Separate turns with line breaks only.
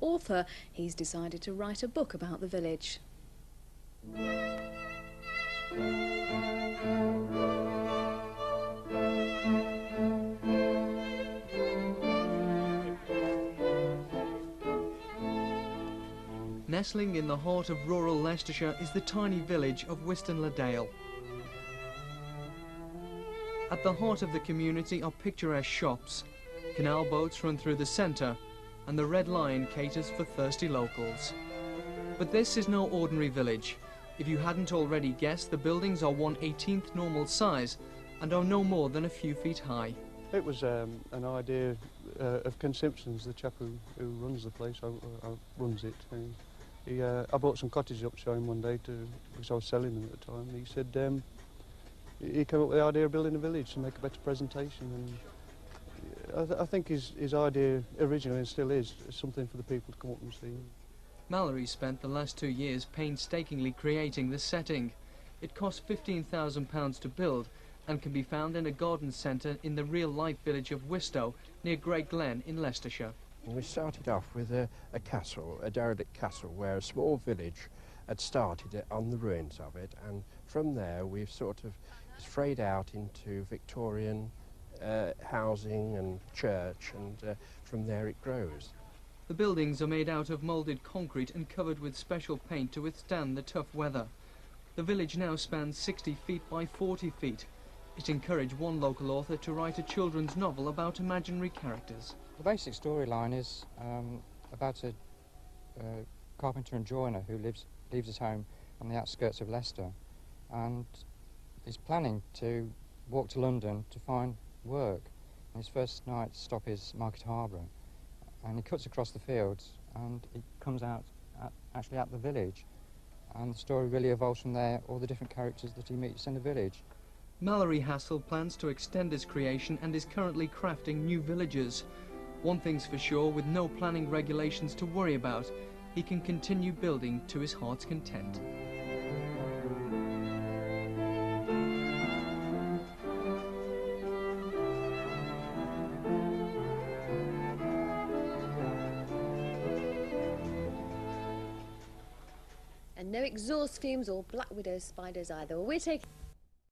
author, he's decided to write a book about the village.
Nestling in the heart of rural Leicestershire is the tiny village of Wistow. At the heart of the community are picturesque shops, canal boats run through the centre, and the Red Lion caters for thirsty locals. But this is no ordinary village. If you hadn't already guessed, the buildings are 1/18th normal size and are no more than a few feet high.
It was an idea of Ken Simpson's, the chap who runs the place, runs it. I bought some cottages up to show him one day because I was selling them at the time. He said he came up with the idea of building a village to make a better presentation, and I think his idea originally, and still is, something for the people to come up and see.
Mallory spent the last 2 years painstakingly creating the setting. It cost £15,000 to build and can be found in a garden centre in the real-life village of Wistow, near Great Glen in Leicestershire.
We started off with a castle, a derelict castle, where a small village had started on the ruins of it, and from there we've sort of frayed out into Victorian housing and church, and from there it grows.
The buildings are made out of moulded concrete and covered with special paint to withstand the tough weather. The village now spans 60 feet by 40 feet. It encouraged one local author to write a children's novel about imaginary characters.
The basic storyline is about a carpenter and joiner who leaves his home on the outskirts of Leicester, and is planning to walk to London to find work. And his first night's stop is Market Harbour, and he cuts across the fields and he comes out actually at the village, and the story really evolves from there, all the different characters that he meets in the village.
Mallory Hassel plans to extend his creation and is currently crafting new villages. One thing's for sure, with no planning regulations to worry about, he can continue building to his heart's content.
And no exhaust fumes or black widow spiders either. We're taking